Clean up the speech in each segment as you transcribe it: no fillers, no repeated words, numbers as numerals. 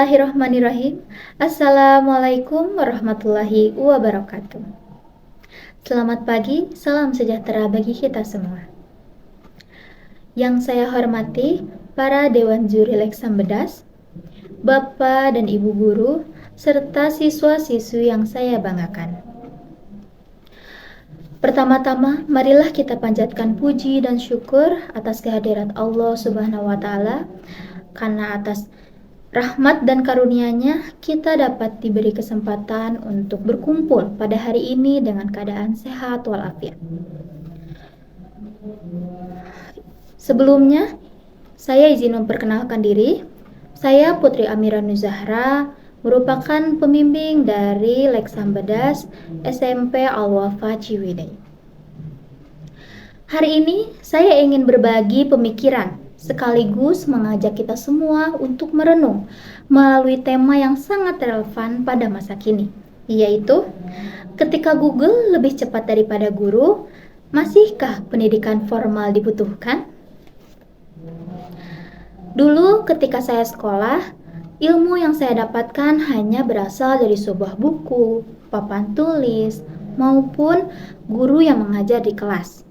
Bismillahirrahmanirrahim. Assalamualaikum warahmatullahi wabarakatuh. Selamat pagi, salam sejahtera bagi kita semua. Yang saya hormati para Dewan Juri Leksam Bedas, Bapak dan Ibu Guru, serta siswa-siswi yang saya banggakan. Pertama-tama, marilah kita panjatkan puji dan syukur atas kehadirat Allah Subhanahu wa Ta'ala, karena atas rahmat dan karunia-Nya kita dapat diberi kesempatan untuk berkumpul pada hari ini dengan keadaan sehat walafiat. Sebelumnya, saya izin memperkenalkan diri. Saya Putri Amira Nuzahra, merupakan pembimbing dari Leksam Bedas SMP Al-Wafa Ciwidey. Hari ini saya ingin berbagi pemikiran sekaligus mengajak kita semua untuk merenung melalui tema yang sangat relevan pada masa kini, yaitu ketika Google lebih cepat daripada guru, masihkah pendidikan formal dibutuhkan? Dulu ketika saya sekolah, ilmu yang saya dapatkan hanya berasal dari sebuah buku, papan tulis, maupun guru yang mengajar di kelas.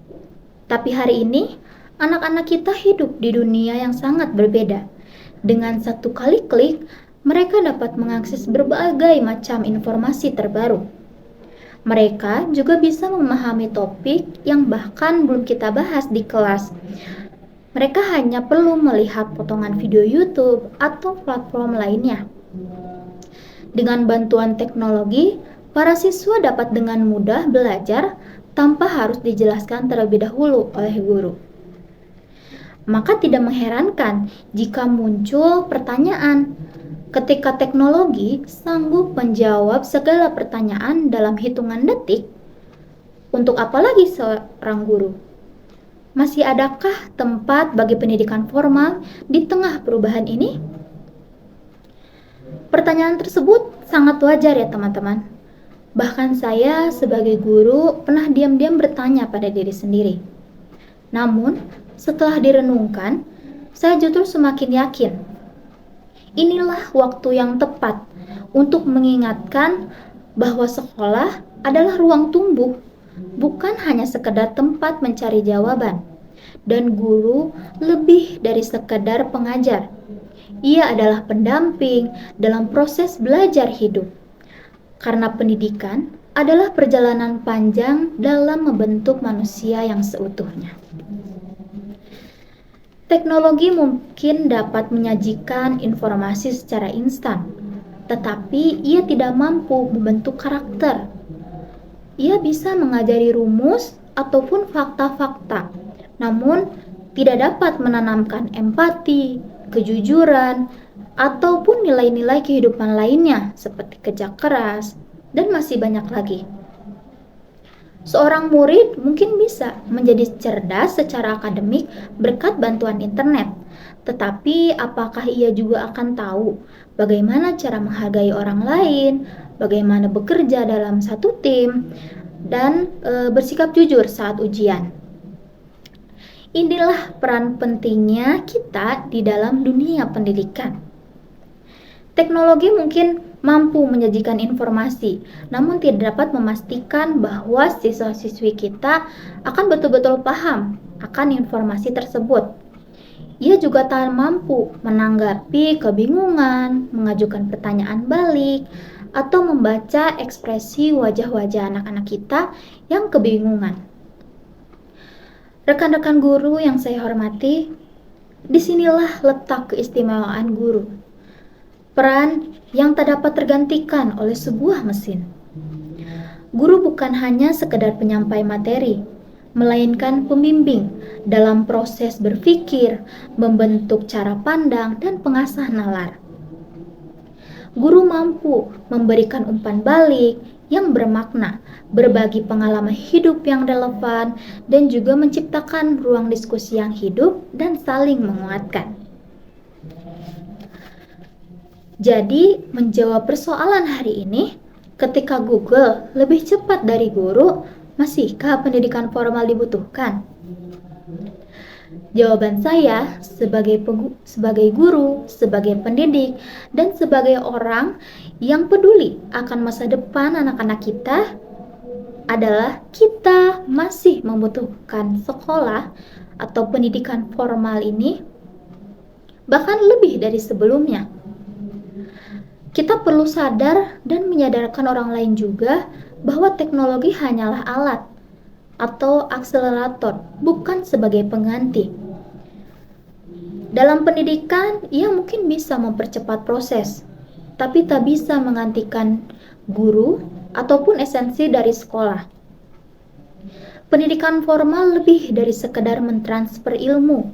Tapi hari ini, anak-anak kita hidup di dunia yang sangat berbeda. Dengan satu kali klik, mereka dapat mengakses berbagai macam informasi terbaru. Mereka juga bisa memahami topik yang bahkan belum kita bahas di kelas. Mereka hanya perlu melihat potongan video YouTube atau platform lainnya. Dengan bantuan teknologi, para siswa dapat dengan mudah belajar tanpa harus dijelaskan terlebih dahulu oleh guru. Maka tidak mengherankan jika muncul pertanyaan, ketika teknologi sanggup menjawab segala pertanyaan dalam hitungan detik, untuk apa lagi seorang guru? Masih adakah tempat bagi pendidikan formal di tengah perubahan ini? Pertanyaan tersebut sangat wajar ya teman-teman. Bahkan saya sebagai guru pernah diam-diam bertanya pada diri sendiri. Namun, setelah direnungkan, saya justru semakin yakin. Inilah waktu yang tepat untuk mengingatkan bahwa sekolah adalah ruang tumbuh, bukan hanya sekedar tempat mencari jawaban. Dan guru lebih dari sekedar pengajar. Ia adalah pendamping dalam proses belajar hidup. Karena pendidikan adalah perjalanan panjang dalam membentuk manusia yang seutuhnya. Teknologi mungkin dapat menyajikan informasi secara instan, tetapi ia tidak mampu membentuk karakter. Ia bisa mengajari rumus ataupun fakta-fakta, namun tidak dapat menanamkan empati, kejujuran, ataupun nilai-nilai kehidupan lainnya seperti kerja keras, dan masih banyak lagi. Seorang murid mungkin bisa menjadi cerdas secara akademik berkat bantuan internet, tetapi apakah ia juga akan tahu bagaimana cara menghargai orang lain, bagaimana bekerja dalam satu tim, dan bersikap jujur saat ujian? Inilah peran pentingnya kita di dalam dunia pendidikan. Teknologi mungkin mampu menyajikan informasi, namun tidak dapat memastikan bahwa siswa-siswi kita akan betul-betul paham akan informasi tersebut. Ia juga tak mampu menanggapi kebingungan, mengajukan pertanyaan balik, atau membaca ekspresi wajah-wajah anak-anak kita yang kebingungan. Rekan-rekan guru yang saya hormati, disinilah letak keistimewaan guru. Peran yang tak dapat tergantikan oleh sebuah mesin. Guru bukan hanya sekedar penyampai materi, melainkan pembimbing dalam proses berpikir, membentuk cara pandang, dan pengasah nalar. Guru mampu memberikan umpan balik yang bermakna, berbagi pengalaman hidup yang relevan, dan juga menciptakan ruang diskusi yang hidup dan saling menguatkan. Jadi, menjawab persoalan hari ini, ketika Google lebih cepat dari guru, masihkah pendidikan formal dibutuhkan? Jawaban saya sebagai guru, sebagai pendidik, dan sebagai orang yang peduli akan masa depan anak-anak kita adalah kita masih membutuhkan sekolah atau pendidikan formal ini bahkan lebih dari sebelumnya. Kita perlu sadar dan menyadarkan orang lain juga bahwa teknologi hanyalah alat atau akselerator, bukan sebagai pengganti. Dalam pendidikan, ia mungkin bisa mempercepat proses, tapi tak bisa menggantikan guru ataupun esensi dari sekolah. Pendidikan formal lebih dari sekedar mentransfer ilmu.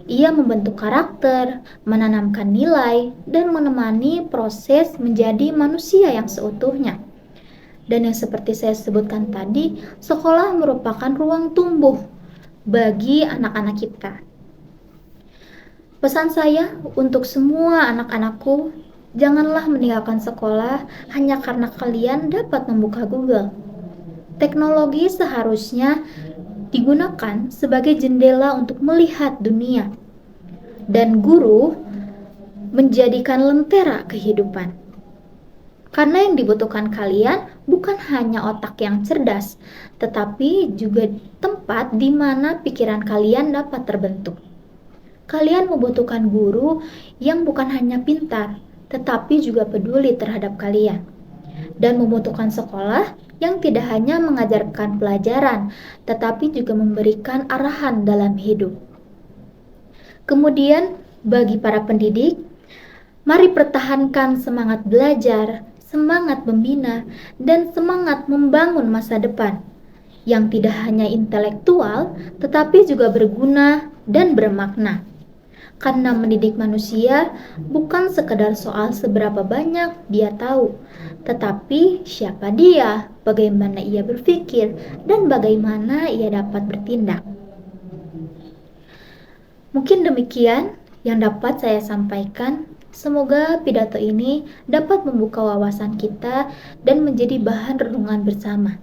Ia membentuk karakter, menanamkan nilai, dan menemani proses menjadi manusia yang seutuhnya. Dan yang seperti saya sebutkan tadi, sekolah merupakan ruang tumbuh bagi anak-anak kita. Pesan saya untuk semua anak-anakku, janganlah meninggalkan sekolah hanya karena kalian dapat membuka Google. Teknologi seharusnya digunakan sebagai jendela untuk melihat dunia, dan guru menjadikan lentera kehidupan. Karena yang dibutuhkan kalian bukan hanya otak yang cerdas, tetapi juga tempat di mana pikiran kalian dapat terbentuk. Kalian membutuhkan guru yang bukan hanya pintar, tetapi juga peduli terhadap kalian. Dan membutuhkan sekolah yang tidak hanya mengajarkan pelajaran, tetapi juga memberikan arahan dalam hidup. Kemudian, bagi para pendidik, mari pertahankan semangat belajar, semangat membina, dan semangat membangun masa depan yang tidak hanya intelektual, tetapi juga berguna dan bermakna. Karena mendidik manusia bukan sekedar soal seberapa banyak dia tahu, tetapi siapa dia, bagaimana ia berpikir, dan bagaimana ia dapat bertindak. Mungkin demikian yang dapat saya sampaikan. Semoga pidato ini dapat membuka wawasan kita dan menjadi bahan renungan bersama.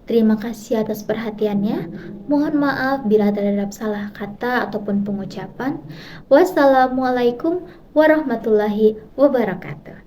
Terima kasih atas perhatiannya. Mohon maaf bila terdapat salah kata ataupun pengucapan. Wassalamualaikum warahmatullahi wabarakatuh.